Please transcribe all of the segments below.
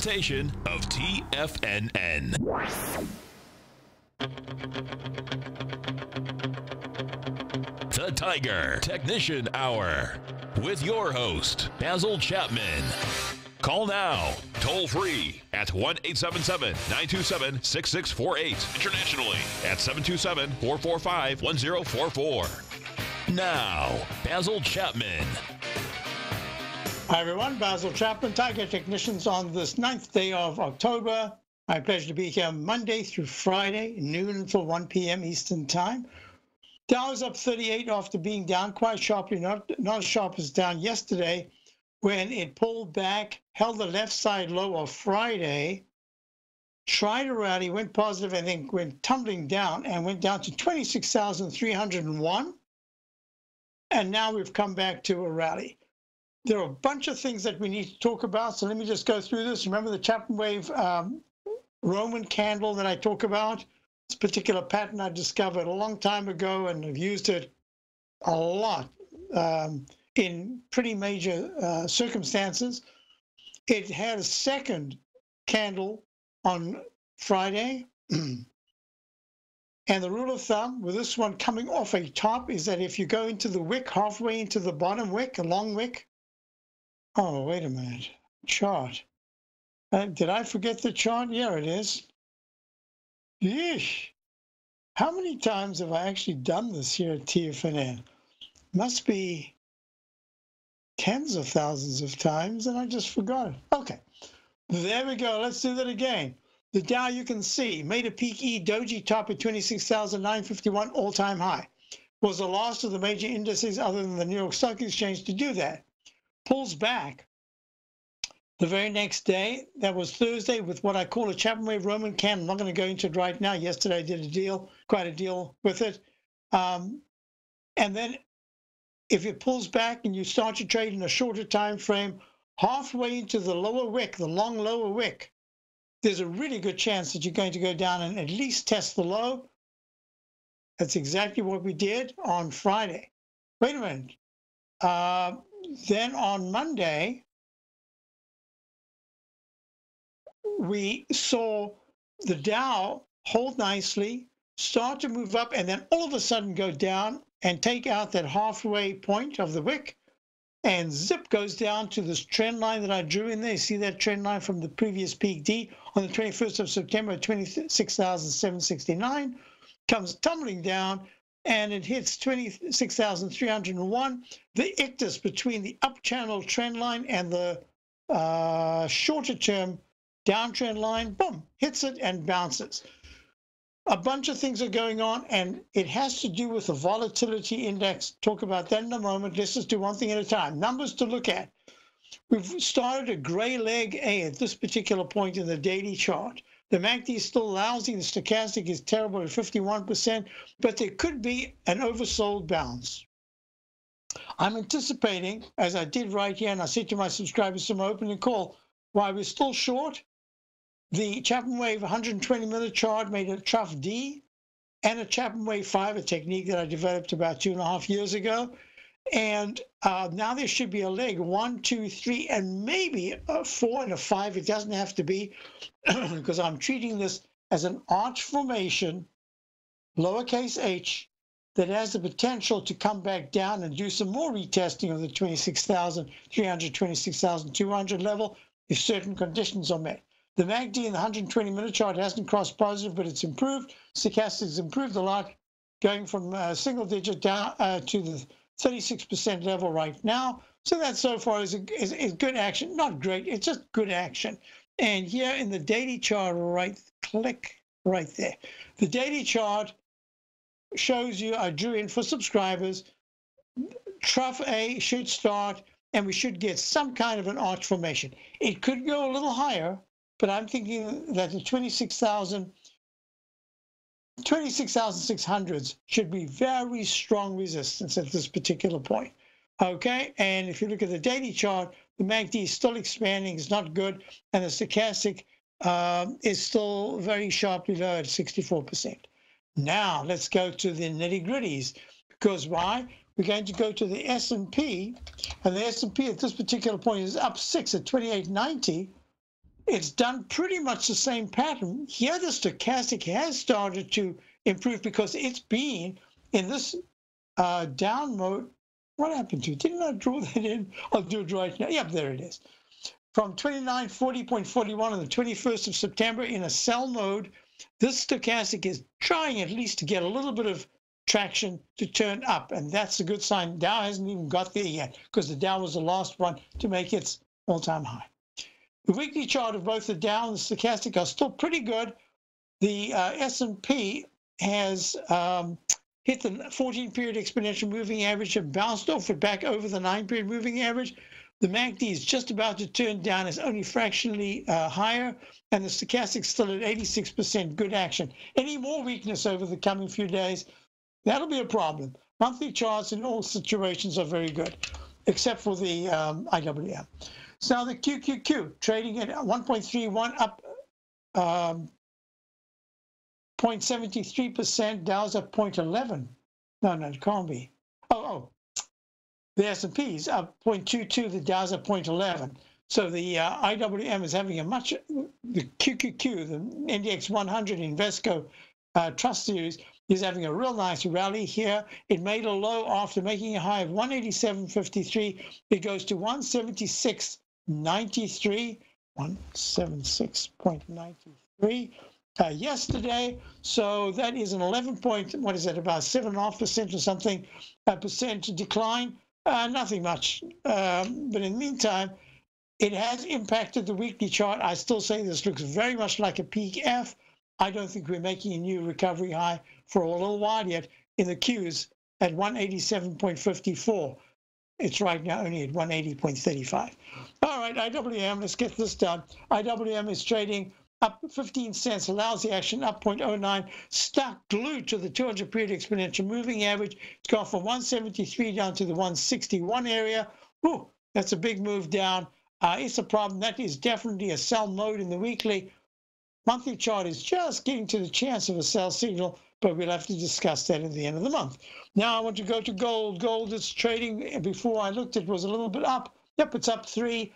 station of TFNN. The Tiger Technician Hour with your host, Basil Chapman. Call now, toll free at 1-877-927-6648. Internationally at 727-445-1044. Now, Basil Chapman. Hi everyone, Basil Chapman, Tiger Technicians on this 9th day of October. My pleasure to be here Monday through Friday, noon until 1 p.m. Eastern Time. Dow is up 38 after being down quite sharply, not as sharp as down yesterday when it pulled back, held the left side low of Friday, tried to rally, went positive, and then went tumbling down and went down to 26,301. And now we've come back to a rally. There are a bunch of things that we need to talk about, so let me just go through this. Remember the Chapman Wave Roman candle that I talk about? This particular pattern I discovered a long time ago and have used it a lot in pretty major circumstances. It had a second candle on Friday. And the rule of thumb with this one coming off a top is that if you go into the wick, halfway into the bottom wick, a long wick. Oh, wait a minute. Chart. Did I forget the chart? Yeah, it is. Yeesh. How many times have I actually done this here at TFNN? Must be tens of thousands of times, and I just forgot it. Okay, there we go. Let's do that again. The Dow, you can see, made a peak E doji top at 26,951 all-time high. Was the last of the major indices other than the New York Stock Exchange to do that. Pulls back the very next day. That was Thursday with what I call a Chapman Wave Roman candle. I'm not going to go into it right now. Yesterday I did quite a deal with it. And then if it pulls back and you start to trade in a shorter time frame, halfway into the lower wick, the long lower wick, there's a really good chance that you're going to go down and at least test the low. That's exactly what we did on Friday. Wait a minute. Then on Monday, we saw the Dow hold nicely, start to move up, and then all of a sudden go down and take out that halfway point of the wick, and zip goes down to this trend line that I drew in there. You see that trend line from the previous peak D on the 21st of September, 26,769, comes tumbling down, and it hits 26,301. The ictus between the up channel trend line and the shorter term downtrend line, boom, hits it and bounces. A bunch of things are going on, and it has to do with the volatility index. Talk about that in a moment. Let's just do one thing at a time. Numbers to look at. We've started a gray leg A at this particular point in the daily chart. The MACD is still lousy. The stochastic is terrible at 51%, but there could be an oversold bounce. I'm anticipating, as I did right here, and I said to my subscribers in my opening call, while we're still short, the Chapman Wave 120-minute chart made a trough D and a Chapman Wave 5, a technique that I developed about 2.5 years ago. And now there should be a leg 1, 2, 3, and maybe a 4 and a 5. It doesn't have to be, because I'm treating this as an arch formation, lowercase h, that has the potential to come back down and do some more retesting of the 26,300, 26,200 level if certain conditions are met. The MACD in the 120-minute chart hasn't crossed positive, but it's improved. Stochastic's improved a lot, going from single digit down to the 36% level right now. So that so far is good action. Not great, it's just good action. And here in the daily chart, click right there. The daily chart shows you, I drew in for subscribers, trough A should start, and we should get some kind of an arch formation. It could go a little higher, but I'm thinking that the 26,600s should be very strong resistance at this particular point. Okay, and if you look at the daily chart, the MACD is still expanding, it's not good, and the stochastic is still very sharply low at 64%. Now, let's go to the nitty-gritties, because why? We're going to go to the S&P, and the S&P at this particular point is up 6 at 2890. it's done pretty much the same pattern. Here, the stochastic has started to improve because it's been in this down mode. What happened to it? Didn't I draw that in? I'll do it right now. Yep, there it is. From 2940.41 on the 21st of September in a sell mode, this stochastic is trying at least to get a little bit of traction to turn up, and that's a good sign. Dow hasn't even got there yet because the Dow was the last one to make its all-time high. The weekly chart of both the Dow and the stochastic are still pretty good. The S&P has hit the 14-period exponential moving average and bounced off it back over the 9-period moving average. The MACD is just about to turn down. It's only fractionally higher, and the stochastic still at 86% good action. Any more weakness over the coming few days, that'll be a problem. Monthly charts in all situations are very good, except for the IWM. So now the QQQ trading at 1.31 up 0.73%. Dow's up 0.11. No, it can't be. The S&P is up 0.22. The Dow's up 0.11. So the IWM is having the QQQ, the NDX 100 Invesco Trust Series, is having a real nice rally here. It made a low after making a high of 187.53. It goes to 176.93, 176.93 yesterday. So that is an 11 point, what is that, about 7.5% or something, percent decline. Nothing much. But in the meantime, it has impacted the weekly chart. I still say this looks very much like a peak F. I don't think we're making a new recovery high for a little while yet. In the Qs at 187.54. It's right now only at 180.35. All right, IWM, let's get this done. IWM is trading up 15 cents, lousy action, up 0.09, stuck glued to the 200-period exponential moving average. It's gone from 173 down to the 161 area. Whew, that's a big move down. It's a problem. That is definitely a sell mode in the weekly. Monthly chart is just getting to the chance of a sell signal, but we'll have to discuss that at the end of the month. Now I want to go to gold. Gold is trading, before I looked, it was a little bit up. Yep, it's up 3.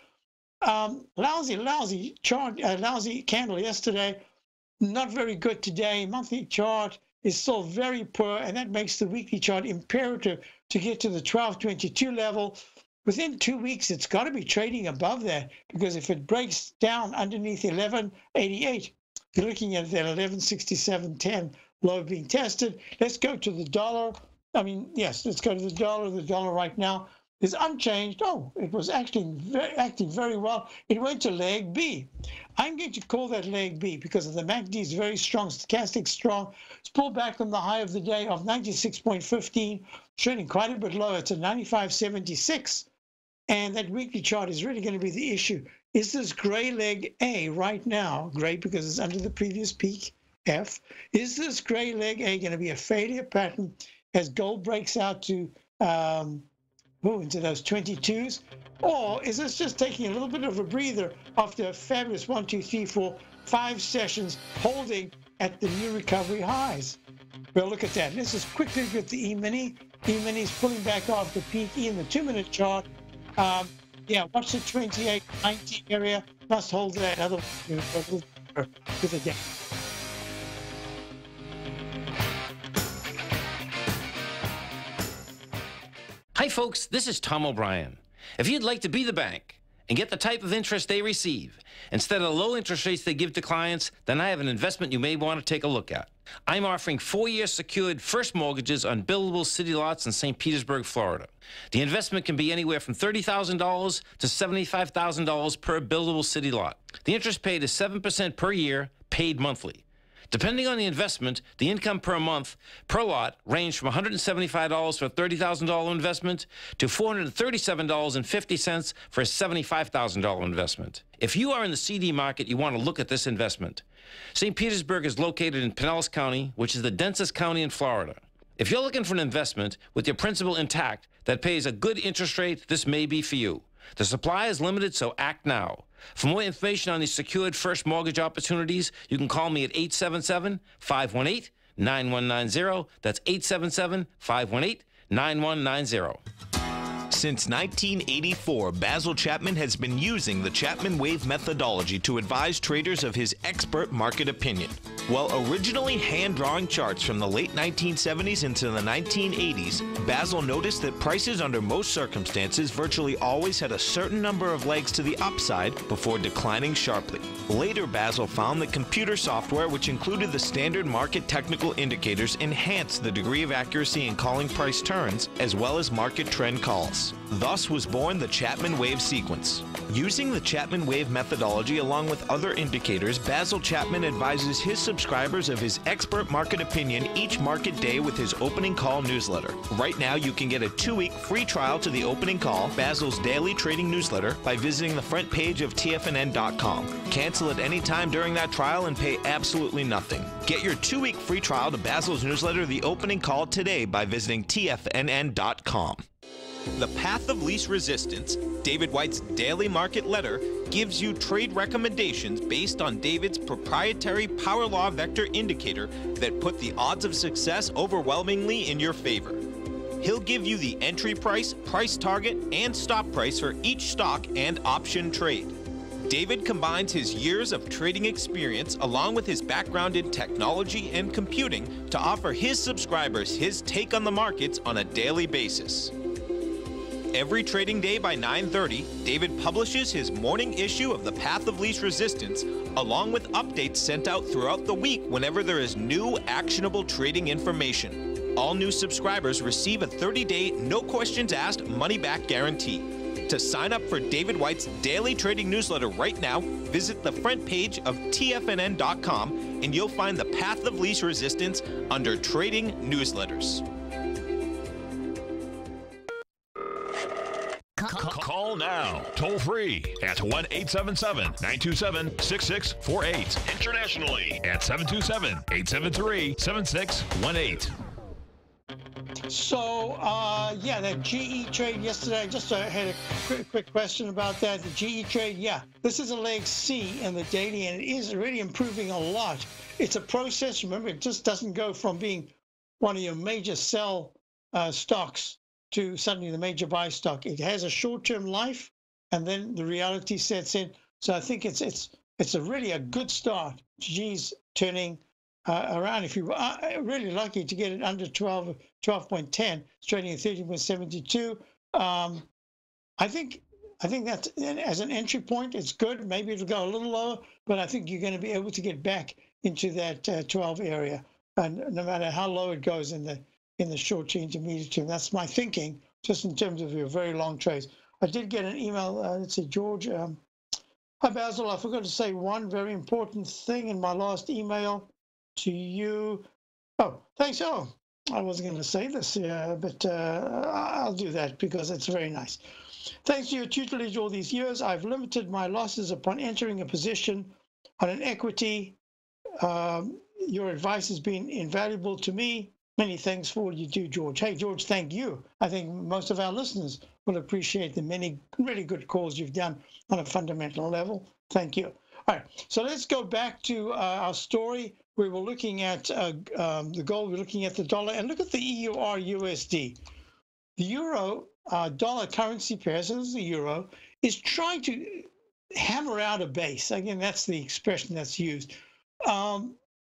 Lousy chart, lousy candle yesterday. Not very good today. Monthly chart is still very poor, and that makes the weekly chart imperative to get to the 1222 level. Within 2 weeks, it's got to be trading above that, because if it breaks down underneath 1188, you're looking at that 1167.10 low being tested. Let's go to the dollar. Let's go to the dollar. The dollar right now is unchanged. Oh, it was acting very well. It went to leg B. I'm going to call that leg B because the MACD is very strong, stochastic strong. It's pulled back from the high of the day of 96.15, trading quite a bit lower to 95.76. And that weekly chart is really going to be the issue. Is this gray leg A right now, gray because it's under the previous peak, F, is this gray leg A going to be a failure pattern as gold breaks out to into those 22s? Or is this just taking a little bit of a breather after a fabulous 1, 2, 3, 4, 5 sessions holding at the new recovery highs? Well, look at that. Let's just quickly look at the E-mini. E-mini is pulling back off the peak E in the 2-minute chart. Watch the 28.90 area. Must hold that, otherwise with a down. Hi folks, this is Tom O'Brien. If you'd like to be the bank and get the type of interest they receive instead of the low interest rates they give to clients, then I have an investment you may want to take a look at. I'm offering 4-year secured first mortgages on buildable city lots in St. Petersburg, Florida. The investment can be anywhere from $30,000 to $75,000 per buildable city lot. The interest paid is 7% per year, paid monthly. Depending on the investment, the income per month per lot ranged from $175 for a $30,000 investment to $437.50 for a $75,000 investment. If you are in the CD market, you want to look at this investment. St. Petersburg is located in Pinellas County, which is the densest county in Florida. If you're looking for an investment with your principal intact that pays a good interest rate, this may be for you. The supply is limited, so act now. For more information on these secured first mortgage opportunities, you can call me at 877-518-9190. That's 877-518-9190. Since 1984, Basil Chapman has been using the Chapman Wave methodology to advise traders of his expert market opinion. While originally hand-drawing charts from the late 1970s into the 1980s, Basil noticed that prices under most circumstances virtually always had a certain number of legs to the upside before declining sharply. Later, Basil found that computer software, which included the standard market technical indicators, enhanced the degree of accuracy in calling price turns as well as market trend calls. Thus was born the Chapman Wave sequence. Using the Chapman Wave methodology along with other indicators, Basil Chapman advises his subscribers of his expert market opinion each market day with his opening call newsletter. Right now, you can get a 2-week free trial to the opening call, Basil's daily trading newsletter, by visiting the front page of TFNN.com. Cancel at any time during that trial and pay absolutely nothing. Get your 2-week free trial to Basil's newsletter, The Opening Call, today by visiting TFNN.com. The Path of Least Resistance, David White's daily market letter, gives you trade recommendations based on David's proprietary Power Law Vector indicator that put the odds of success overwhelmingly in your favor. He'll give you the entry price, price target, and stop price for each stock and option trade. David combines his years of trading experience along with his background in technology and computing to offer his subscribers his take on the markets on a daily basis. Every trading day by 9:30, David publishes his morning issue of The Path of Least Resistance, along with updates sent out throughout the week whenever there is new actionable trading information. All new subscribers receive a 30-day, no questions asked, money-back guarantee. To sign up for David White's daily trading newsletter right now, visit the front page of TFNN.com and you'll find The Path of Least Resistance under Trading Newsletters. Call now, toll free at 1-877-927-6648. Internationally at 727-873-7618. So, yeah, that GE trade yesterday, I just had a quick question about that. The GE trade, yeah, this is a leg C in the daily, and it is really improving a lot. It's a process. Remember, it just doesn't go from being one of your major sell stocks to suddenly the major buy stock. It has a short-term life, and then the reality sets in. So I think it's really a good start. GE's turning around. If you are really lucky to get it under 12.10, it's trading at 13.72. I think that's, as an entry point, it's good. Maybe it'll go a little lower, but I think you're going to be able to get back into that 12 area, and no matter how low it goes in the short to intermediate term. That's my thinking, just in terms of your very long trades. I did get an email. Let's see, George. Hi, Basil. I forgot to say one very important thing in my last email to you. Oh, thanks. Oh, I wasn't going to say this, but I'll do that because it's very nice. Thanks to your tutelage all these years, I've limited my losses upon entering a position on an equity. Your advice has been invaluable to me. Many thanks for all you do, George. Hey, George, thank you. I think most of our listeners will appreciate the many really good calls you've done on a fundamental level. Thank you. All right, so let's go back to our story. We were looking at the gold, we're looking at the dollar, and look at the EUR-USD. The euro-dollar currency pair, so this is the euro, is trying to hammer out a base. Again, that's the expression that's used.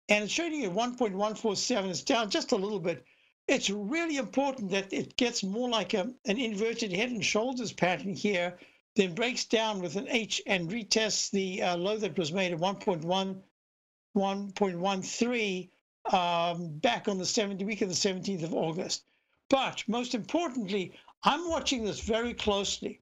And it's trading at 1.147. It's down just a little bit. It's really important that it gets more like an inverted head and shoulders pattern here, then breaks down with an H and retests the low that was made at 1.13 back on the week of the 17th of August. But most importantly, I'm watching this very closely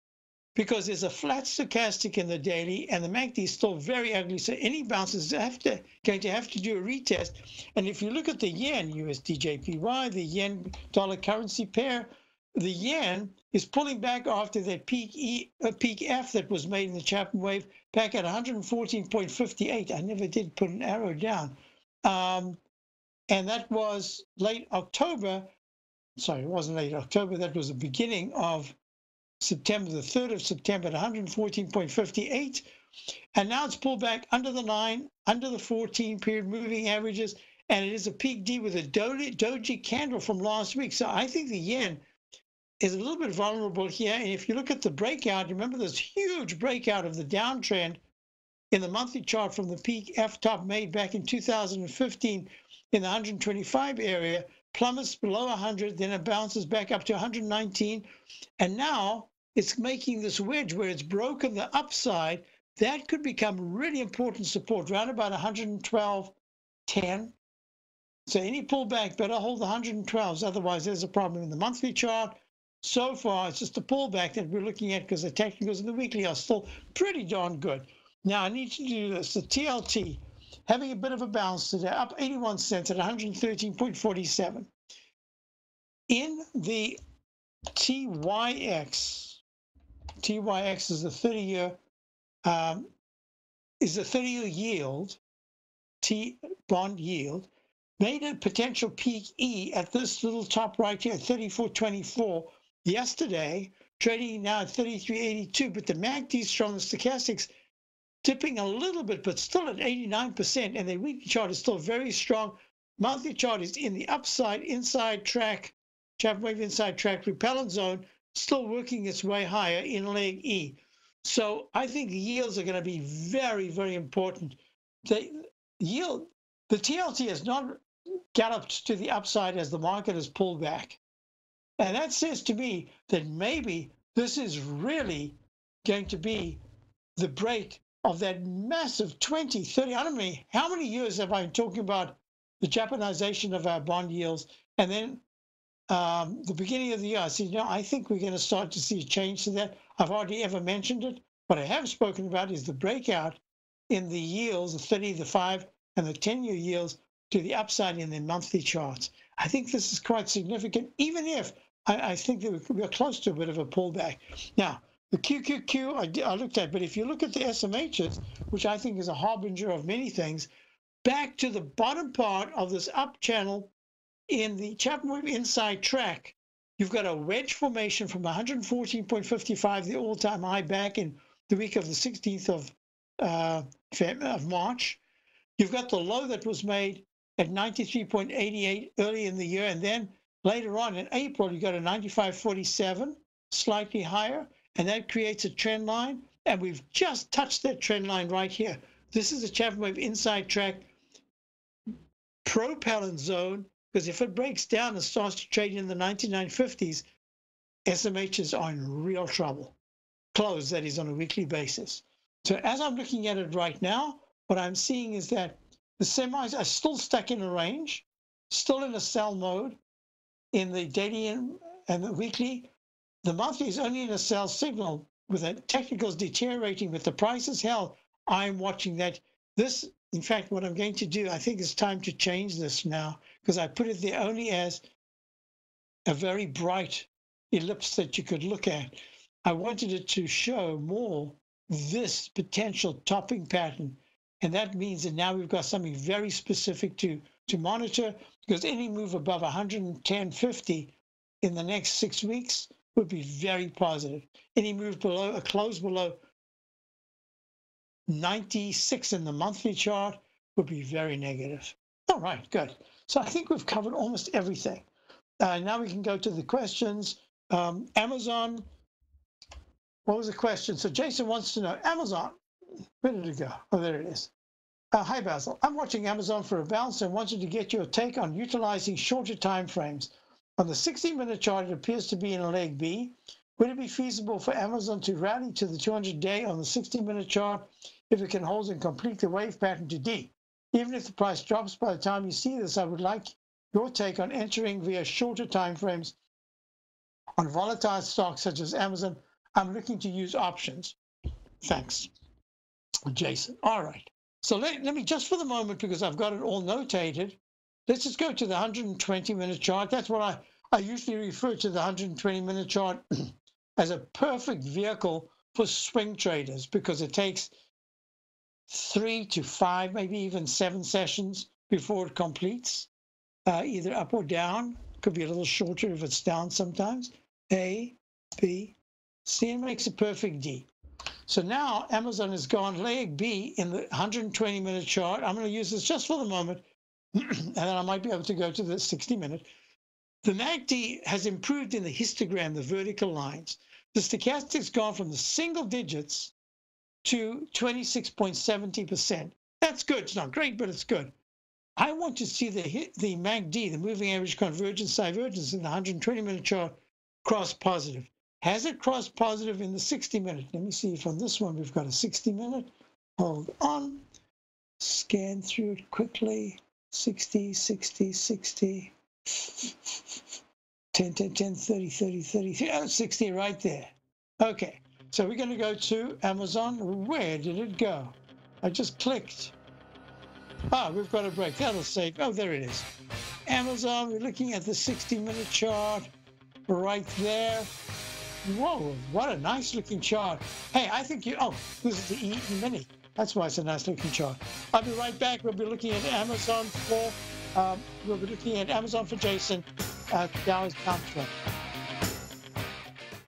because there's a flat stochastic in the daily, and the MACD is still very ugly. So any bounces going to have to do a retest. And if you look at the yen USD JPY, the yen dollar currency pair, the yen is pulling back after that peak F that was made in the Chapman wave back at 114.58. I never did put an arrow down. And that was late October. Sorry, it wasn't late October. That was the beginning of September, the 3rd of September at 114.58. And now it's pulled back under the 9, under the 14 period moving averages. And it is a peak D with a doji candle from last week. So I think the yen is a little bit vulnerable here. And if you look at the breakout, remember this huge breakout of the downtrend in the monthly chart from the peak F-top made back in 2015 in the 125 area, plummets below 100, then it bounces back up to 119. And now it's making this wedge where it's broken the upside. That could become really important support, around about 112.10. So any pullback, better hold the 112s, otherwise there's a problem in the monthly chart. So far, it's just a pullback that we're looking at because the technicals and the weekly are still pretty darn good. Now, I need to do this. The TLT, having a bit of a bounce today, up 81 cents at 113.47. In the TYX is the 30-year yield, bond yield, made a potential peak E at this little top right here, 34.24 yesterday, trading now at 33.82, but the MACD is strong, the stochastics dipping a little bit, but still at 89%, and the weekly chart is still very strong. Monthly chart is in the upside, inside track, Chapman wave inside track repellent zone, still working its way higher in leg E. So I think the yields are going to be very, very important. The TLT has not galloped to the upside as the market has pulled back. And that says to me that maybe this is really going to be the break of that massive 20, 30, I don't know how many years have I been talking about the Japanization of our bond yields. And then the beginning of the year, I said, I think we're going to start to see a change to that. I've hardly ever mentioned it. What I have spoken about is the breakout in the yields, the 30, the 5, and the 10-year yields to the upside in the monthly charts. I think this is quite significant, even if I think that we're close to a bit of a pullback. Now, the QQQ I looked at, but if you look at the SMHs, which I think is a harbinger of many things, back to the bottom part of this up channel in the Chapman wave inside track, you've got a wedge formation from 114.55, the all-time high back in the week of the 16th of March. You've got the low that was made at 93.88 early in the year, and then later on in April, you got a 95.47, slightly higher, and that creates a trend line, and we've just touched that trend line right here. This is a Chapman wave inside track propellant zone, because if it breaks down and starts to trade in the 99.50s, SMHs are in real trouble. Close, that is, on a weekly basis. So as I'm looking at it right now, what I'm seeing is that the semis are still stuck in a range, still in a sell mode in the daily and the weekly. The monthly is only in a sell signal with the technicals deteriorating, but the price is held. I'm watching that. This, in fact, what I'm going to do, I think it's time to change this now, because I put it there only as a very bright ellipse that you could look at. I wanted it to show more this potential topping pattern. And that means that now we've got something very specific to monitor, because any move above 110.50 in the next 6 weeks would be very positive. Any move below, a close below 96 in the monthly chart would be very negative. All right, good. So I think we've covered almost everything. Now we can go to the questions. Amazon, what was the question? So Jason wants to know, Amazon, where did it go? Oh, there it is. Hi, Basil. I'm watching Amazon for a bounce and wanted to get your take on utilizing shorter time frames. On the 60-minute chart, it appears to be in a leg B. Would it be feasible for Amazon to rally to the 200-day on the 60-minute chart if it can hold and complete the wave pattern to D? Even if the price drops by the time you see this, I would like your take on entering via shorter time frames on volatile stocks such as Amazon. I'm looking to use options. Thanks, Jason. All right. So let me just for the moment, because I've got it all notated, let's just go to the 120-minute chart. That's what I usually refer to the 120-minute chart as a perfect vehicle for swing traders, because it takes 3 to 5, maybe even 7 sessions before it completes, either up or down. Could be a little shorter if it's down sometimes. A, B, C, and makes a perfect D. So now Amazon has gone leg B in the 120-minute chart. I'm going to use this just for the moment, and then I might be able to go to the 60-minute. The MACD has improved in the histogram, the vertical lines. The stochastic's gone from the single digits to 26.70%. That's good. It's not great, but it's good. I want to see the MACD, the moving average convergence divergence in the 120-minute chart cross positive. Has it crossed positive in the 60-minute? Let me see if on this one we've got a 60-minute. Hold on. Scan through it quickly. 60, 60, 60. 10, 10, 10, 30, 30, 30. Oh, 60 right there. Okay, so we're going to go to Amazon. Where did it go? I just clicked. Ah, we've got a break. That'll save. Oh, there it is. Amazon, we're looking at the 60-minute chart right there. Whoa, what a nice looking chart. Hey, I think you, oh, this is the E Mini. That's why it's a nice looking chart. I'll be right back. We'll be looking at Amazon for, Jason at Dow's Contract.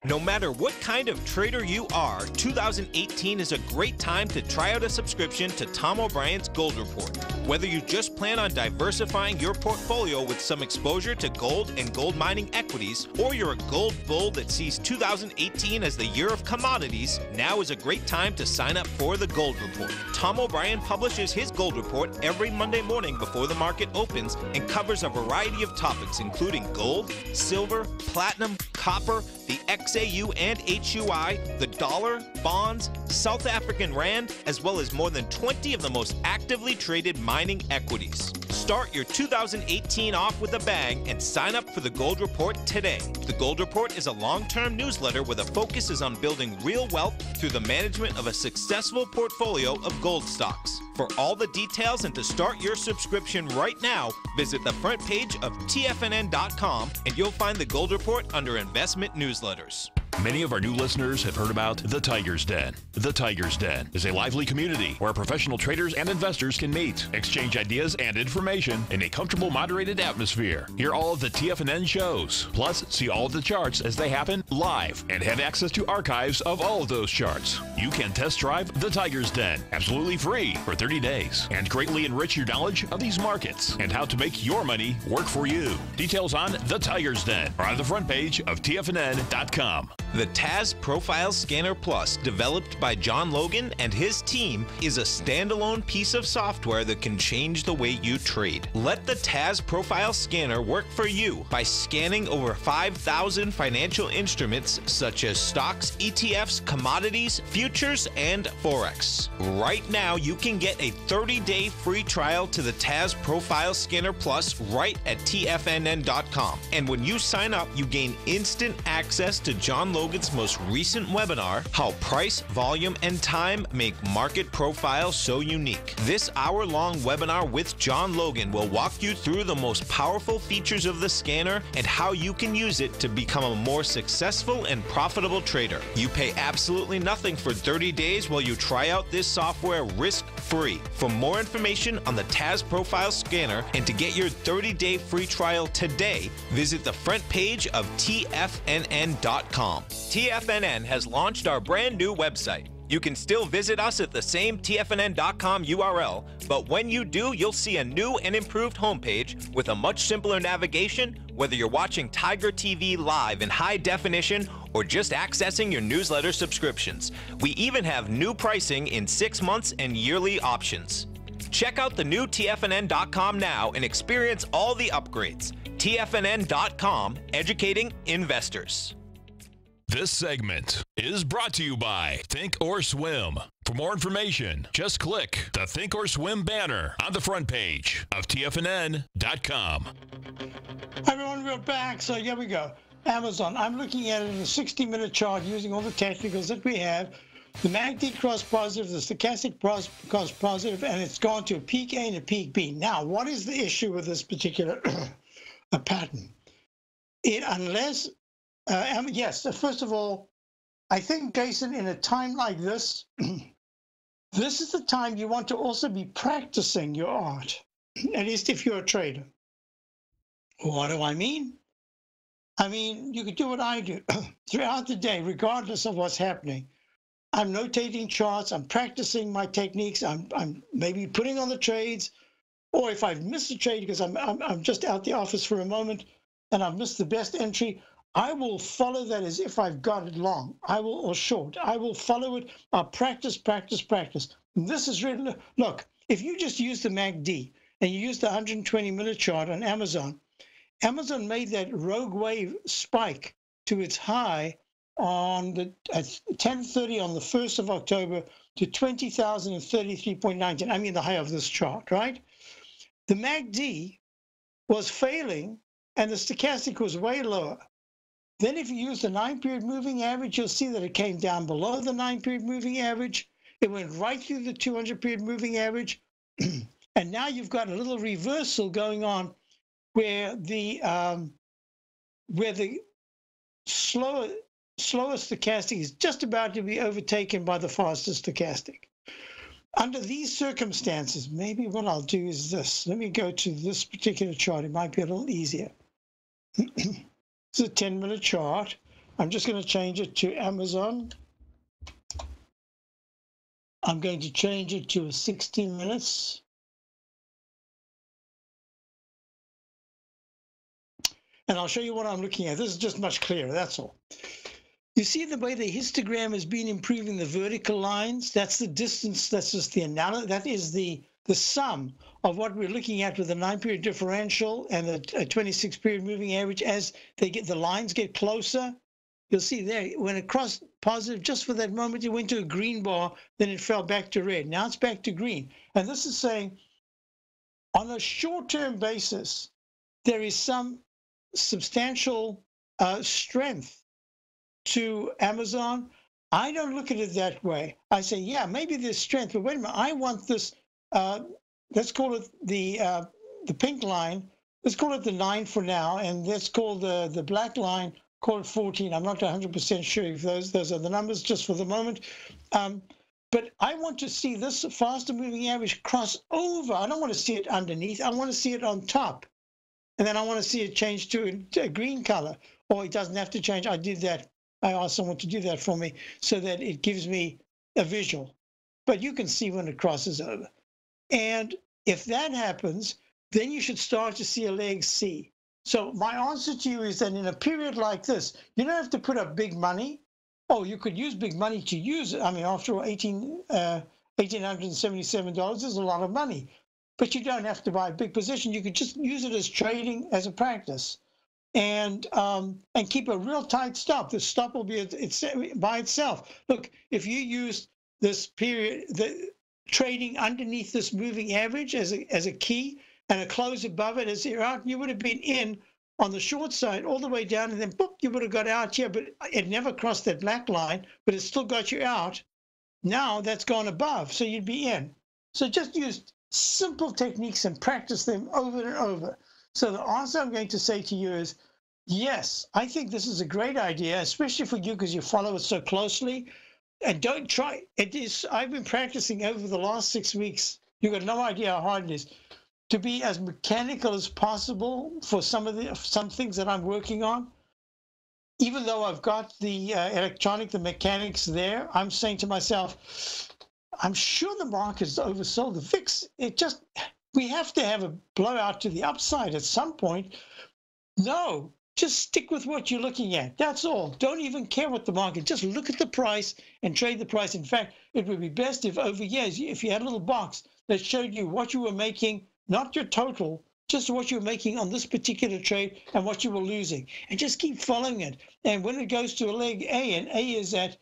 No matter what kind of trader you are, 2018 is a great time to try out a subscription to Tom O'Brien's Gold Report. Whether you just plan on diversifying your portfolio with some exposure to gold and gold mining equities, or you're a gold bull that sees 2018 as the year of commodities, now is a great time to sign up for the Gold Report. Tom O'Brien publishes his Gold Report every Monday morning before the market opens and covers a variety of topics including gold, silver, platinum, copper, the XAU and HUI, the dollar, bonds, South African rand, as well as more than 20 of the most actively traded mining equities. Start your 2018 off with a bang and sign up for the Gold Report today. The Gold Report is a long-term newsletter where the focus is on building real wealth through the management of a successful portfolio of gold stocks. For all the details and to start your subscription right now, visit the front page of TFNN.com and you'll find the Gold Report under Investment Newsletters. Many of our new listeners have heard about The Tiger's Den. The Tiger's Den is a lively community where professional traders and investors can meet, exchange ideas and information in a comfortable, moderated atmosphere. Hear all of the TFNN shows, plus see all of the charts as they happen live and have access to archives of all of those charts. You can test drive The Tiger's Den absolutely free for 30 days and greatly enrich your knowledge of these markets and how to make your money work for you. Details on The Tiger's Den are on the front page of TFNN.com. The TAS Profile Scanner Plus, developed by John Logan and his team, is a standalone piece of software that can change the way you trade. Let the TAS Profile Scanner work for you by scanning over 5,000 financial instruments such as stocks, ETFs, commodities, futures, and Forex. Right now, you can get a 30-day free trial to the TAS Profile Scanner Plus right at TFNN.com. And when you sign up, you gain instant access to John Logan's most recent webinar, How Price, Volume, and Time Make Market Profiles So Unique. This hour-long webinar with John Logan will walk you through the most powerful features of the scanner and how you can use it to become a more successful and profitable trader. You pay absolutely nothing for 30 days while you try out this software risk-free. For more information on the TAS Profile Scanner and to get your 30-day free trial today, visit the front page of TFNN.com. TFNN has launched our brand new website. You can still visit us at the same TFNN.com URL, but when you do, you'll see a new and improved homepage with a much simpler navigation, whether you're watching Tiger TV live in high definition or just accessing your newsletter subscriptions. We even have new pricing in 6 months and yearly options. Check out the new TFNN.com now and experience all the upgrades. TFNN.com, educating investors. This segment is brought to you by Think or Swim. For more information, just click the Think or Swim banner on the front page of TFNN.com. Hi everyone, we're back. So here we go. Amazon. I'm looking at it in a 60-minute chart using all the technicals that we have. The MACD crossed positive, the stochastic crossed positive, and it's gone to a peak A and a peak B. Now, what is the issue with this particular pattern? Yes, first of all, I think, Jason, in a time like this, this is the time you want to also be practicing your art, at least if you're a trader. What do I mean? I mean, you could do what I do throughout the day, regardless of what's happening. I'm notating charts, I'm practicing my techniques, I'm maybe putting on the trades, or if I've missed a trade because I'm just out the office for a moment, and I've missed the best entry, I will follow that as if I've got it long. I will, or short. I will follow it. I'll practice, practice, practice. And this is really, look, if you just use the MACD and you use the 120-minute chart on Amazon, Amazon made that rogue wave spike to its high on the at 10:30 on the 1st of October to 20,033.19. I mean the high of this chart, right? The MACD was failing and the stochastic was way lower. Then if you use the 9-period moving average, you'll see that it came down below the 9-period moving average. It went right through the 200-period moving average. And now you've got a little reversal going on where the slower stochastic is just about to be overtaken by the faster stochastic. Under these circumstances, maybe what I'll do is this. Let me go to this particular chart. It might be a little easier. It's a 10-minute chart. I'm just going to change it to Amazon. I'm going to change it to 60 minutes. And I'll show you what I'm looking at. This is just much clearer, that's all. You see the way the histogram has been improving the vertical lines? That's the distance, that's just the analysis, that is the sum of what we're looking at with the 9-period differential and the 26-period moving average. As the lines get closer, you'll see there, when it crossed positive, just for that moment, it went to a green bar, then it fell back to red. Now it's back to green. And this is saying, on a short-term basis, there is some substantial strength to Amazon. I don't look at it that way. I say, yeah, maybe there's strength, but wait a minute, I want this, let's call it the pink line, let's call it the 9 for now, and let's call the black line, call it 14. I'm not 100% sure if those are the numbers just for the moment. But I want to see this faster moving average cross over. I don't want to see it underneath. I want to see it on top. And then I want to see it change to a green color, or it doesn't have to change. I did that. I asked someone to do that for me so that it gives me a visual. But you can see when it crosses over. And if that happens, then you should start to see a leg C. So my answer to you is that in a period like this, you don't have to put up big money. Oh, you could use big money to use it. I mean, after all, $1,877 is a lot of money. But you don't have to buy a big position. You could just use it as trading, as a practice, and keep a real tight stop. The stop will be by itself. Look, if you use this period, the trading underneath this moving average as a key and a close above it as you're out, you would have been in on the short side all the way down, and then boop, you would have got out here, but it never crossed that black line, but it still got you out. Now that's gone above, so you'd be in. So just use simple techniques and practice them over and over. So the answer I'm going to say to you is, yes, I think this is a great idea, especially for you because you follow it so closely. And don't try, I've been practicing over the last 6 weeks. You've got no idea how hard it is to be as mechanical as possible for some things that I'm working on. Even though I've got the the mechanics there, I'm saying to myself, I'm sure the market's oversold. The VIX, we have to have a blowout to the upside at some point. No, just stick with what you're looking at. That's all. Don't even care what the market, just look at the price and trade the price. In fact, it would be best if over years, if you had a little box that showed you what you were making, not your total, just what you were making on this particular trade and what you were losing, and just keep following it. And when it goes to a leg A, and A is at,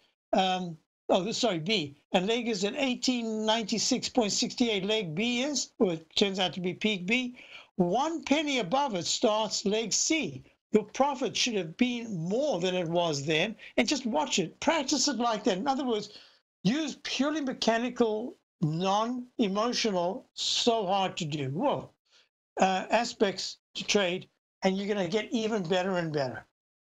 B, and leg is at 1896.68, leg B is, or it turns out to be peak B, 1 penny above it starts leg C. Your profit should have been more than it was then, and just watch it, practice it like that. In other words, use purely mechanical, non-emotional, so hard to do, aspects to trade, and you're going to get even better and better.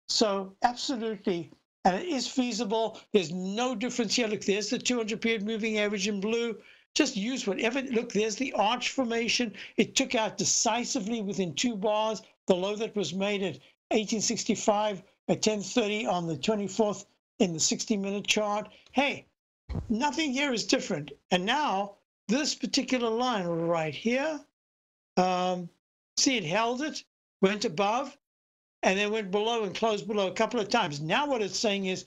So absolutely, and it is feasible. There's no difference here. Look, there's the 200-period moving average in blue. Just use whatever. Look, there's the arch formation. It took out decisively within 2 bars the low that was made at 1865 at 10:30 on the 24th in the 60-minute chart. Hey, nothing here is different. And now this particular line right here, see, it held it, went above, and then went below and closed below a couple of times. Now what it's saying is,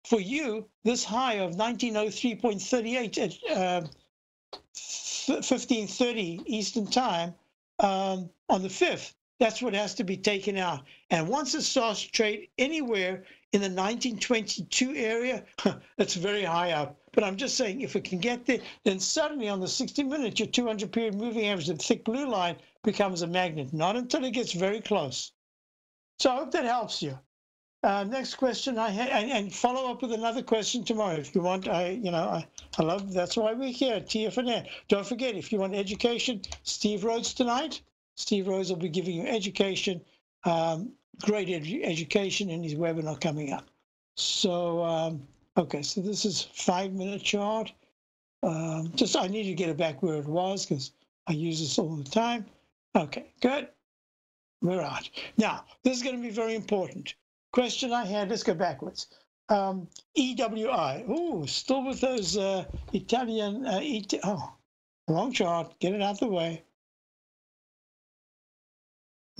for you, this high of 1903.38 at 15:30 Eastern Time on the 5th, that's what has to be taken out. And once it starts to trade anywhere in the 1922 area, it's very high up. But I'm just saying, if it can get there, then suddenly on the 60-minute, your 200-period moving average, the thick blue line, becomes a magnet. Not until it gets very close. So I hope that helps you. Next question I had, and follow up with another question tomorrow if you want. I love, that's why we're here at TFNN. Don't forget, if you want education, Steve Rhodes tonight. Steve Rhodes will be giving you education, great education in his webinar coming up. So, okay, so this is 5-minute chart. Just, I need to get it back where it was because I use this all the time. Okay, good. We're out. Now, this is going to be very important. Question I had, let's go backwards. EWI, oh, still with those Italian, wrong chart, get it out of the way.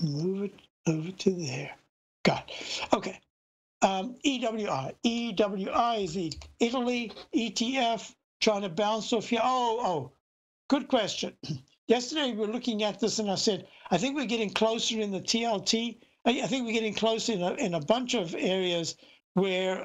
Move it over to there. Got it. Okay. EWI. EWI is the Italy ETF trying to bounce off here. Oh, good question. Yesterday we were looking at this and I said, I think we're getting closer in the TLT. I think we're getting closer in a bunch of areas where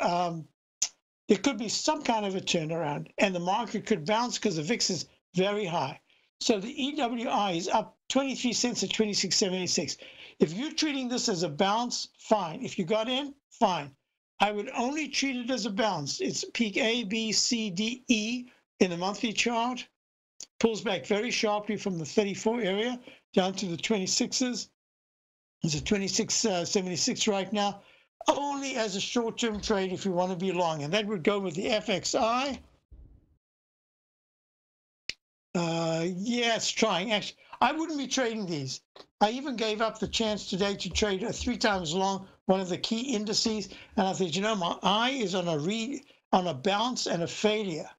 there could be some kind of a turnaround and the market could bounce because the VIX is very high. So the EWI is up 23 cents at 26.76. If you're treating this as a bounce, fine. If you got in, fine. I would only treat it as a bounce. It's peak A, B, C, D, E in the monthly chart. Pulls back very sharply from the 34 area down to the 26s. It's at 26.76 right now. Only as a short-term trade if you want to be long. And that would go with the FXI. Yeah, it's trying. Actually, I wouldn't be trading these. I even gave up the chance today to trade a 3 times long, one of the key indices. And I thought, you know, my eye is on a bounce and a failure.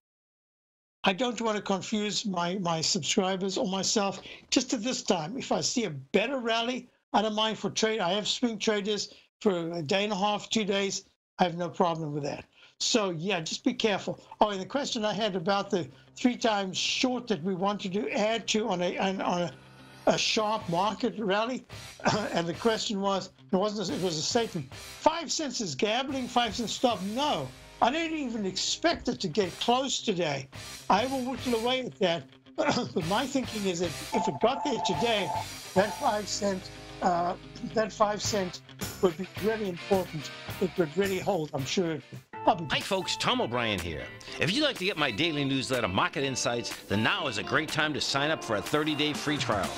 I don't want to confuse my subscribers or myself. Just at this time, if I see a better rally, I don't mind for trade. I have swing traders for a day and a half, 2 days. I have no problem with that. So yeah, just be careful. Oh, and the question I had about the 3 times short that we wanted to add to on a sharp market rally, and the question was, it was a statement. 5 cents is gambling, 5 cents stop. No, I didn't even expect it to get close today. I will whittle away at that. But my thinking is that if it got there today, that 5 cent would be really important. It would really hold, I'm sure. Hi folks, Tom O'Brien here. If you'd like to get my daily newsletter, Market Insights, then now is a great time to sign up for a 30-day free trial.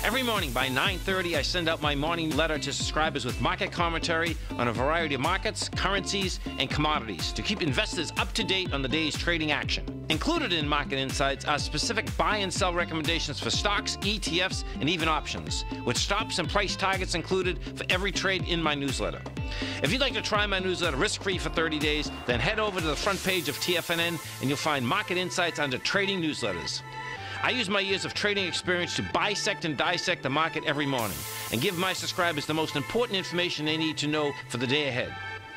Every morning by 9:30, I send out my morning letter to subscribers with market commentary on a variety of markets, currencies, and commodities to keep investors up to date on the day's trading action. Included in Market Insights are specific buy and sell recommendations for stocks, ETFs, and even options, with stops and price targets included for every trade in my newsletter. If you'd like to try my newsletter risk-free for 30 days, then head over to the front page of TFNN and you'll find Market Insights under Trading Newsletters. I use my years of trading experience to bisect and dissect the market every morning and give my subscribers the most important information they need to know for the day ahead.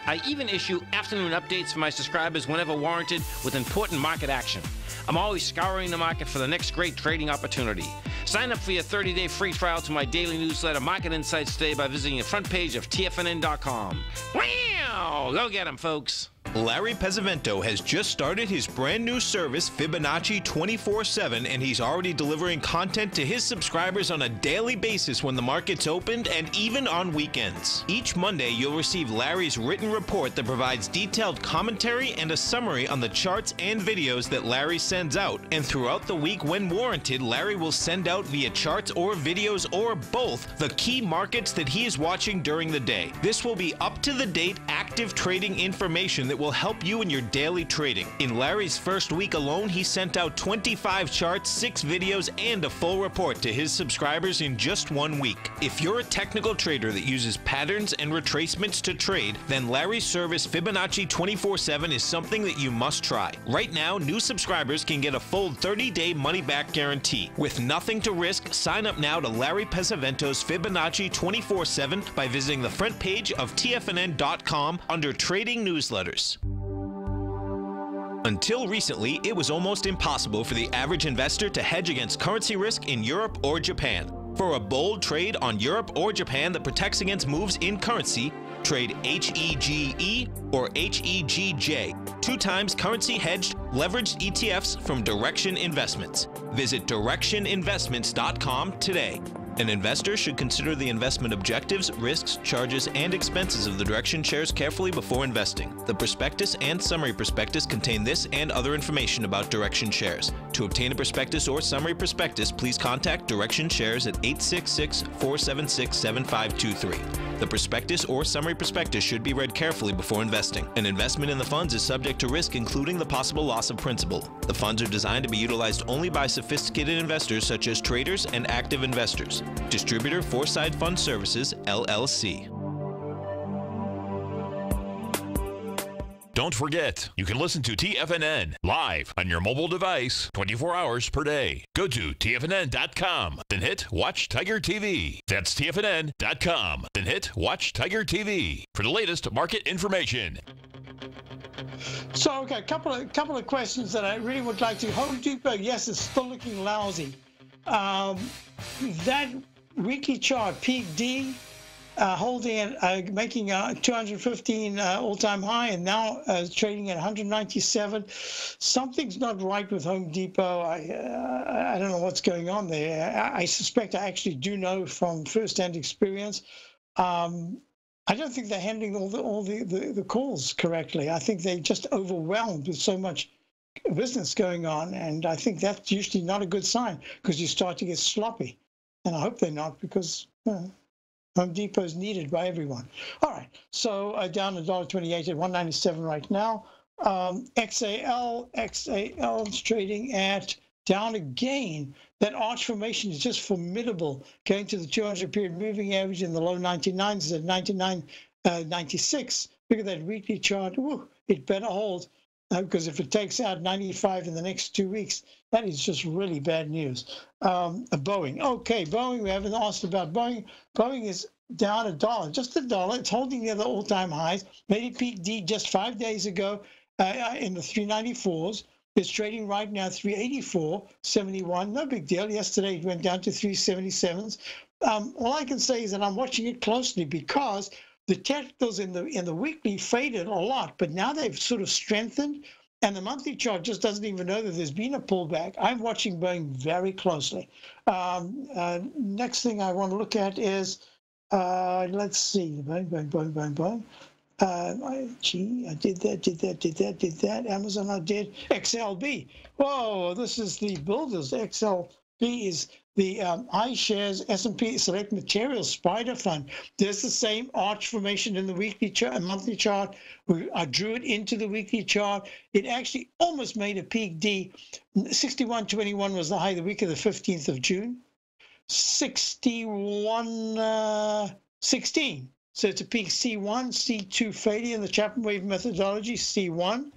I even issue afternoon updates for my subscribers whenever warranted with important market action. I'm always scouring the market for the next great trading opportunity. Sign up for your 30-day free trial to my daily newsletter, Market Insights, today by visiting the front page of TFNN.com. Wow! Go get 'em, folks. Larry Pesavento has just started his brand new service, Fibonacci 24/7, and he's already delivering content to his subscribers on a daily basis when the market's opened and even on weekends. Each Monday, you'll receive Larry's written report that provides detailed commentary and a summary on the charts and videos that Larry sends out. And throughout the week, when warranted, Larry will send out via charts or videos or both the key markets that he is watching during the day. This will be up-to-the-date, active trading information that will will help you in your daily trading. In Larry's first week alone, he sent out 25 charts, 6 videos, and a full report to his subscribers in just 1 week. If you're a technical trader that uses patterns and retracements to trade, then Larry's service Fibonacci 24/7 is something that you must try. Right now, new subscribers can get a full 30-day money-back guarantee. With nothing to risk, sign up now to Larry Pesavento's Fibonacci 24/7 by visiting the front page of TFNN.com under Trading Newsletters. Until recently, it was almost impossible for the average investor to hedge against currency risk in Europe or Japan. For a bold trade on Europe or Japan that protects against moves in currency, trade HEGE or HEGJ, 2 times currency hedged leveraged ETFs from Direction Investments. Visit directioninvestments.com today. An investor should consider the investment objectives, risks, charges, and expenses of the Direction shares carefully before investing. The prospectus and summary prospectus contain this and other information about Direction shares. To obtain a prospectus or summary prospectus, please contact Direction shares at 866-476-7523. The prospectus or summary prospectus should be read carefully before investing. An investment in the funds is subject to risk, including the possible loss of principal. The funds are designed to be utilized only by sophisticated investors such as traders and active investors. Distributor Foreside Fund Services, LLC. Don't forget, you can listen to TFNN live on your mobile device 24 hours per day. Go to TFNN.com, then hit Watch Tiger TV. That's TFNN.com, then hit Watch Tiger TV for the latest market information. So, okay, a couple of questions that I really would like to. Home Depot, yes, it's still looking lousy. That weekly chart, peak D, holding at making a 215 all-time high, and now trading at 197. Something's not right with Home Depot. I don't know what's going on there. I suspect, I actually do know from first-hand experience. I don't think they're handling all the calls correctly. I think they're just overwhelmed with so much business going on, and I think that's usually not a good sign because you start to get sloppy. And I hope they're not, because Home Depot is needed by everyone. All right, so down $1.28 at 197 right now. XAL is trading at down again. That arch formation is just formidable. Going to the 200 period moving average in the low 99s at 99.96. Look at that weekly chart. Ooh, it better hold, because if it takes out 95 in the next 2 weeks, that is just really bad news. Boeing. Okay, Boeing, we haven't asked about Boeing. Boeing is down $1, just $1. It's holding near the all-time highs. Made a peak D just 5 days ago in the 394s. It's trading right now 384.71. No big deal. Yesterday it went down to 377s. All I can say is that I'm watching it closely because the technicals in the weekly faded a lot, but now they've sort of strengthened, and the monthly chart just doesn't even know that there's been a pullback. I'm watching Boeing very closely. Next thing I want to look at is, let's see, Boeing. Gee, I did that. Amazon, I did. XLB. Whoa, this is the builders. XLB is the iShares S&P Select Materials Spider Fund. There's the same arch formation in the weekly chart, monthly chart. I drew it into the weekly chart. It actually almost made a peak D. 61.21 was the high the week of the 15th of June. 61.16. So it's a peak C1, C2 fading in the Chapman wave methodology, C1.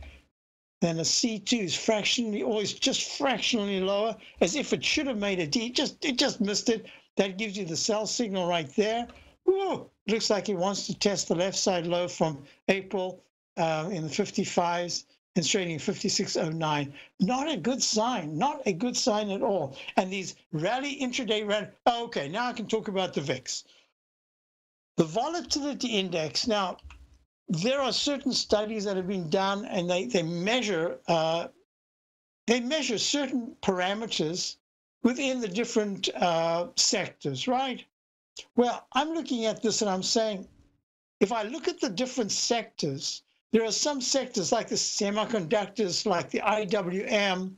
Then a C2 is fractionally, always just fractionally lower, as if it should have made a D. It just missed it. That gives you the sell signal right there. Whoa, looks like it wants to test the left side low from April in the 55s and trading 56.09. Not a good sign, not a good sign at all. And these intraday rally. Okay, now I can talk about the VIX. The volatility index. Now, there are certain studies that have been done, and they measure certain parameters within the different sectors, right? Well, I'm looking at this and I'm saying, if I look at the different sectors, there are some sectors like the semiconductors, like the IWM,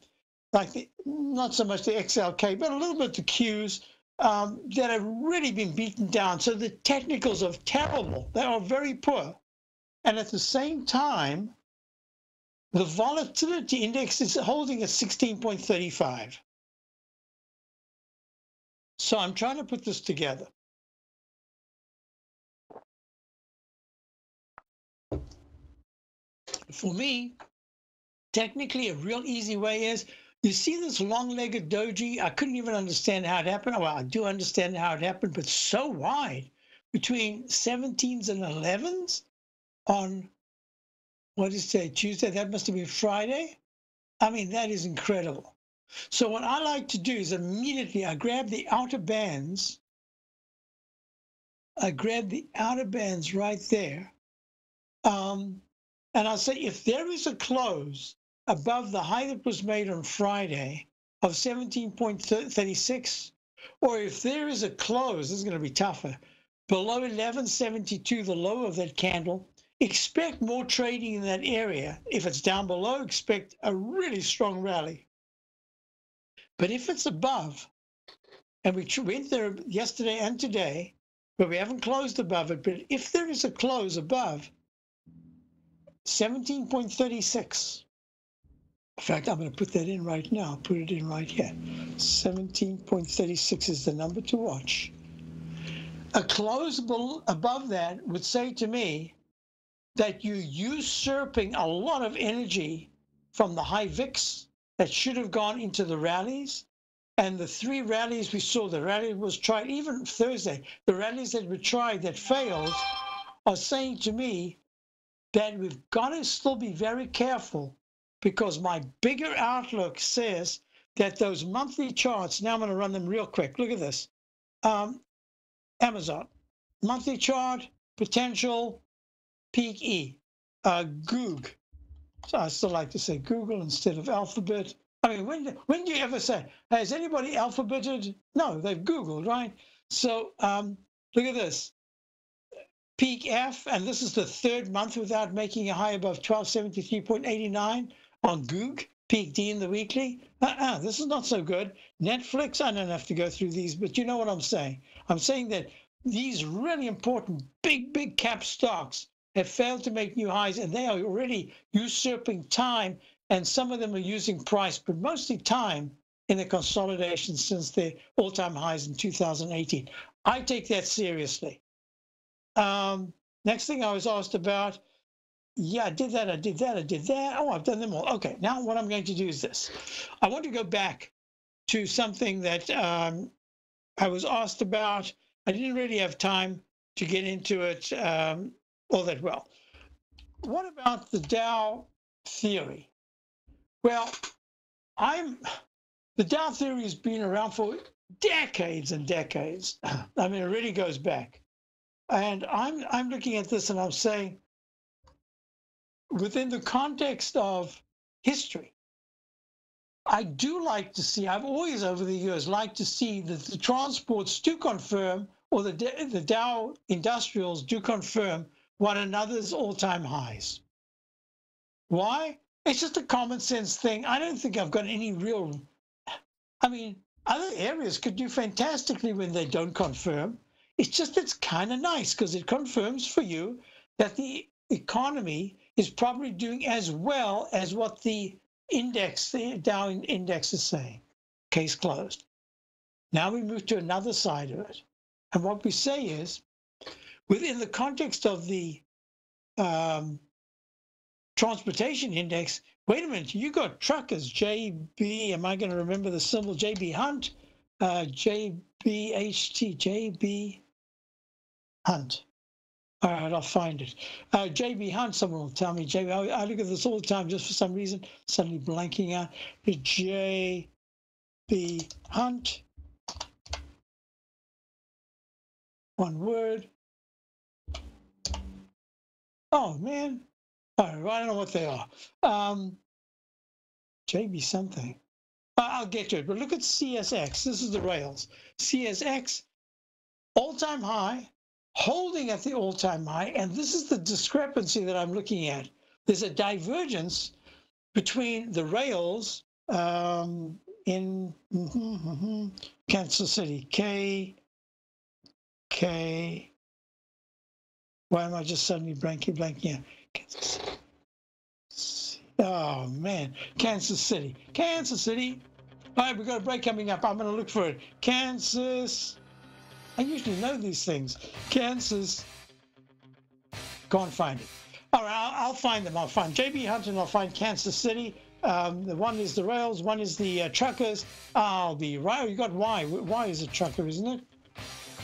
like not so much the XLK, but a little bit the Qs, that have really been beaten down. So the technicals are terrible. They are very poor. And at the same time, The volatility index is holding at 16.35. So I'm trying to put this together. For me, technically, a real easy way is, you see this long-legged doji? I couldn't even understand how it happened. Well, I do understand how it happened, but so wide between 17s and 11s on, what is today, Tuesday? That must have been Friday. I mean, that is incredible. So what I like to do is immediately I grab the outer bands. I grab the outer bands right there. And I'll say, if there is a close above the high that was made on Friday of 17.36, or if there is a close, this is going to be tougher, below 1172, the low of that candle, expect more trading in that area. If it's down below, expect a really strong rally. But if it's above, and we went there yesterday and today, but we haven't closed above it, but if there is a close above 17.36, in fact, I'm going to put that in right now, put it in right here. 17.36 is the number to watch. A close above that would say to me that you're usurping a lot of energy from the high VIX that should have gone into the rallies. And the three rallies we saw, the rally was tried, even Thursday, the rallies that were tried that failed are saying to me that we've got to still be very careful, because my bigger outlook says that those monthly charts, now I'm going to run them real quick. Look at this. Amazon, monthly chart, potential, peak E, Goog. So I still like to say Google instead of Alphabet. I mean, when do you ever say, has anybody alphabeted? No, they've Googled, right? So look at this. Peak F, and this is the third month without making a high above 1273.89 on Goog. Peak D in the weekly. This is not so good. Netflix, I don't have to go through these, but you know what I'm saying. I'm saying that these really important big cap stocks have failed to make new highs, and they are already usurping time, and some of them are using price, but mostly time in the consolidation since their all-time highs in 2018. I take that seriously. Next thing I was asked about, yeah, I did that. Oh, I've done them all. Okay, now what I'm going to do is this. I want to go back to something that I was asked about. I didn't really have time to get into it all that well. What about the Dow theory? Well, the Dow theory has been around for decades and decades. I mean, it really goes back. And I'm looking at this and I'm saying, within the context of history, I do like to see, I've always over the years liked to see that the transports do confirm, or the Dow industrials do confirm one another's all-time highs. Why? It's just a common sense thing. I don't think I've got any real, I mean, other areas could do fantastically when they don't confirm. It's kind of nice because it confirms for you that the economy is probably doing as well as what the index, the Dow index is saying. Case closed. Now we move to another side of it. And what we say is, within the context of the transportation index, wait a minute, you got truckers, JB, am I going to remember the symbol, JB Hunt, JBHT, JB Hunt. All right, I'll find it. JB Hunt, someone will tell me. JB, I look at this all the time just for some reason, suddenly blanking out. JB Hunt. One word. Oh, man. All right, I don't know what they are. JB something. I'll get to it, but look at CSX. This is the rails. CSX, all-time high, holding at the all-time high, and this is the discrepancy that I'm looking at. There's a divergence between the rails in Kansas City. Why am I just suddenly blanking here? Oh, man. Kansas City. Kansas City. All right, we've got a break coming up. I'm going to look for it. Kansas. I usually know these things. Kansas. Can't find it. All right, I'll find them. I'll find JB Hunt and I'll find Kansas City. The one is the rails, one is the truckers. Oh, the rail, you got Y. Y is a trucker, isn't it?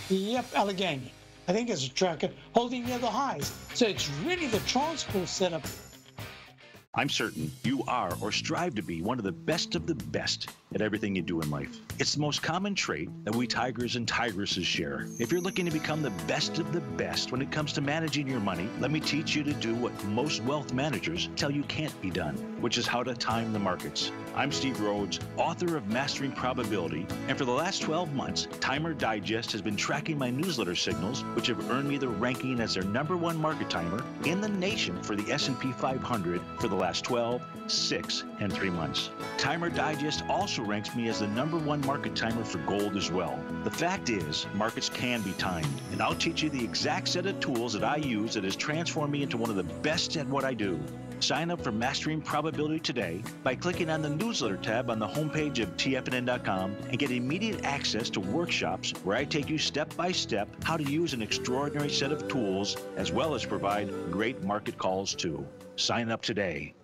Yep, Allegheny. I think it's a trucker holding near the highs. So it's really the transport setup. I'm certain you are or strive to be one of the best at everything you do in life. It's the most common trait that we tigers and tigresses share. If you're looking to become the best of the best when it comes to managing your money, let me teach you to do what most wealth managers tell you can't be done, which is how to time the markets. I'm Steve Rhodes, author of Mastering Probability, and for the last 12 months, Timer Digest has been tracking my newsletter signals, which have earned me the ranking as their #1 market timer in the nation for the S&P 500 for the last 12, 6, and 3 months. Timer Digest also ranks me as the #1 market timer for gold as well. The fact is, markets can be timed, and I'll teach you the exact set of tools that I use that has transformed me into one of the best at what I do. Sign up for Mastering Probability today by clicking on the newsletter tab on the homepage of TFNN.com and get immediate access to workshops where I take you step by step how to use an extraordinary set of tools as well as provide great market calls too. Sign up today.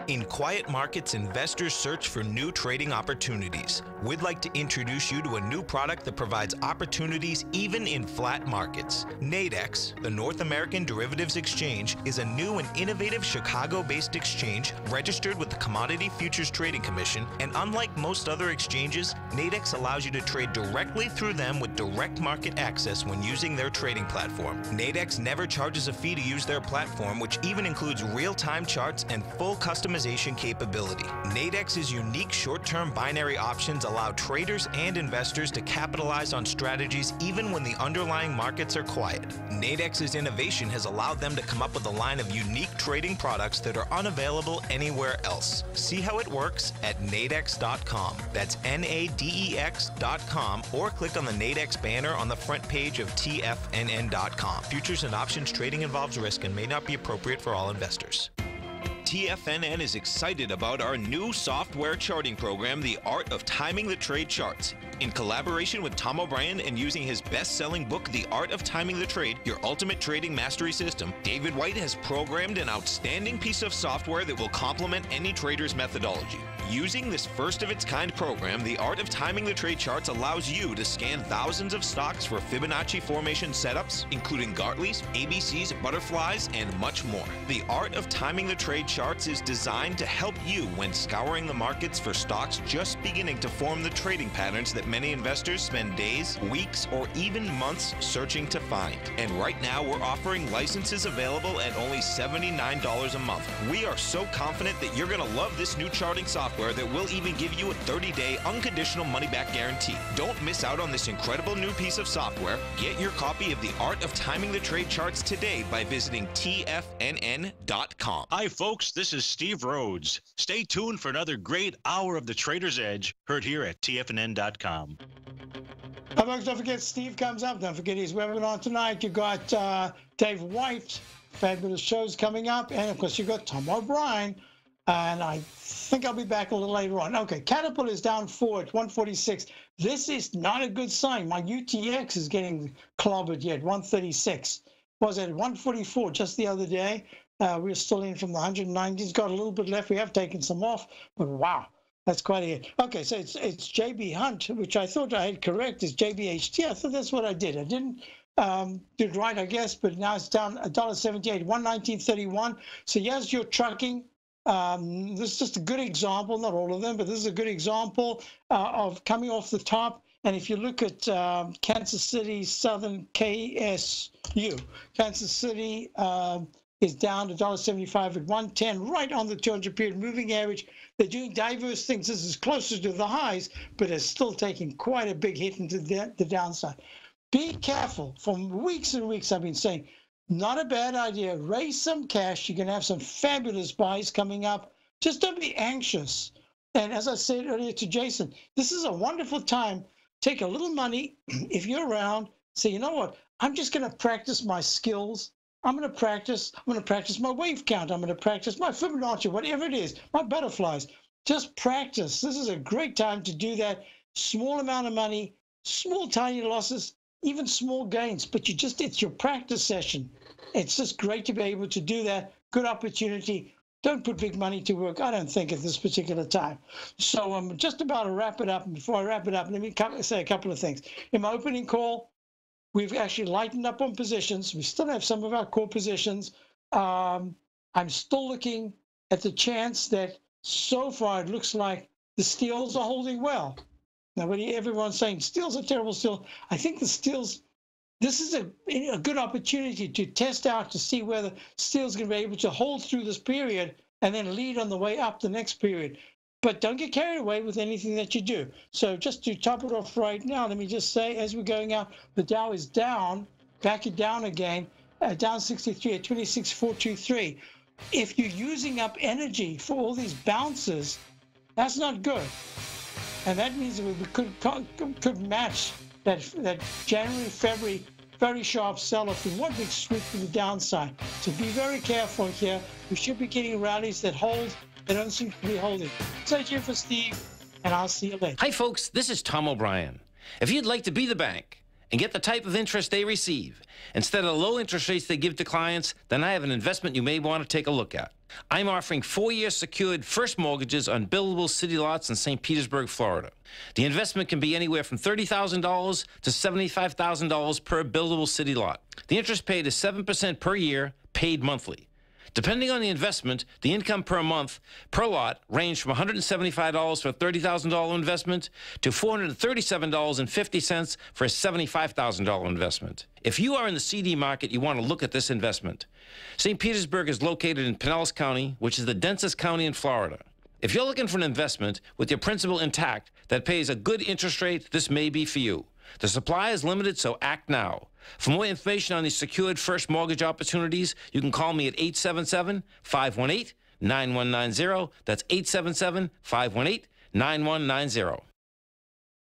In quiet markets, investors search for new trading opportunities. We'd like to introduce you to a new product that provides opportunities even in flat markets. Nadex, the North American Derivatives Exchange, is a new and innovative Chicago-based exchange registered with the Commodity Futures Trading Commission, and unlike most other exchanges, Nadex allows you to trade directly through them with direct market access when using their trading platform. Nadex never charges a fee to use their platform, which even includes real-time charts and full customization capability. Nadex's unique short-term binary options allow traders and investors to capitalize on strategies even when the underlying markets are quiet. Nadex's innovation has allowed them to come up with a line of unique trading products that are unavailable anywhere else. See how it works at nadex.com. That's NADEX.com, or click on the Nadex banner on the front page of TFNN.com. Futures and options trading involves risk and may not be appropriate for all investors. TFNN is excited about our new software charting program, The Art of Timing the Trade Charts. In collaboration with Tom O'Brien and using his best-selling book, The Art of Timing the Trade, Your Ultimate Trading Mastery System, David White has programmed an outstanding piece of software that will complement any trader's methodology. Using this first-of-its-kind program, The Art of Timing the Trade Charts allows you to scan thousands of stocks for Fibonacci formation setups, including Gartley's, ABC's, butterflies, and much more. The Art of Timing the Trade Charts is designed to help you when scouring the markets for stocks just beginning to form the trading patterns that many investors spend days, weeks, or even months searching to find. And right now, we're offering licenses available at only $79 a month. We are so confident that you're going to love this new charting software that will even give you a 30-day unconditional money-back guarantee. Don't miss out on this incredible new piece of software. Get your copy of The Art of Timing the Trade Charts today by visiting TFNN.com. Hi, folks. This is Steve Rhodes. Stay tuned for another great hour of The Trader's Edge, heard here at TFNN.com. Hi, folks, don't forget Steve comes up. Don't forget his webinar tonight. You got Dave White, fabulous shows coming up. And, of course, you got Tom O'Brien. And I think I'll be back a little later on. Okay, Caterpillar is down 4 at 146. This is not a good sign. My UTX is getting clobbered yet, 136. Was at 144 just the other day. We're still in from the 190s. Got a little bit left. We have taken some off, but wow, that's quite a hit. Okay, so it's JB Hunt, which I thought I had correct, is JBHT. I thought that's what I did. I didn't do it right, I guess, but now it's down $1.78, 119.31. So here's your trucking. This is just a good example, not all of them, but this is a good example of coming off the top. And if you look at Kansas City Southern KSU, Kansas City is down to $1.75 at 110, right on the 200-period moving average. They're doing diverse things. This is closer to the highs, but it's still taking quite a big hit into the downside. Be careful. For weeks and weeks, I've been saying, not a bad idea. Raise some cash. You're going to have some fabulous buys coming up. Just don't be anxious. And as I said earlier to Jason, this is a wonderful time. Take a little money, if you're around, say, you know what? I'm just going to practice my skills I'm going to practice. I'm going to practice my wave count. I'm going to practice my Fibonacci, whatever it is, my butterflies. Just practice. This is a great time to do that. Small amount of money, small tiny losses, even small gains, but it's your practice session. It's just great to be able to do that. Good opportunity. Don't put big money to work, I don't think, at this particular time. So I'm just about to wrap it up. And before I wrap it up, let me say a couple of things. In my opening call, we've actually lightened up on positions. We still have some of our core positions. I'm still looking at the chance that so far it looks like the steels are holding well. Now, everyone's saying steels are terrible still. I think the steels, this is a good opportunity to test out to see whether steel's going to be able to hold through this period and then lead on the way up the next period. But don't get carried away with anything that you do. So just to top it off right now, let me just say, as we're going out, the Dow is down, backing down again, down 63 at 26,423. If you're using up energy for all these bounces, that's not good. And that means that we could match that January, February very sharp sell-off in one big sweep to the downside. So be very careful here. We should be getting rallies that hold. They don't seem to be holding. So here for Steve, and I'll see you later. Hi, folks. This is Tom O'Brien. If you'd like to be the bank and get the type of interest they receive instead of the low interest rates they give to clients, then I have an investment you may want to take a look at. I'm offering 4-year secured first mortgages on buildable city lots in St. Petersburg, Florida. The investment can be anywhere from $30,000 to $75,000 per buildable city lot. The interest paid is 7% per year, paid monthly. Depending on the investment, the income per month per lot ranged from $175 for a $30,000 investment to $437.50 for a $75,000 investment. If you are in the CD market, you want to look at this investment. St. Petersburg is located in Pinellas County, which is the densest county in Florida. If you're looking for an investment with your principal intact that pays a good interest rate, this may be for you. The supply is limited, so act now. For more information on these secured first mortgage opportunities, you can call me at 877-518-9190. That's 877-518-9190.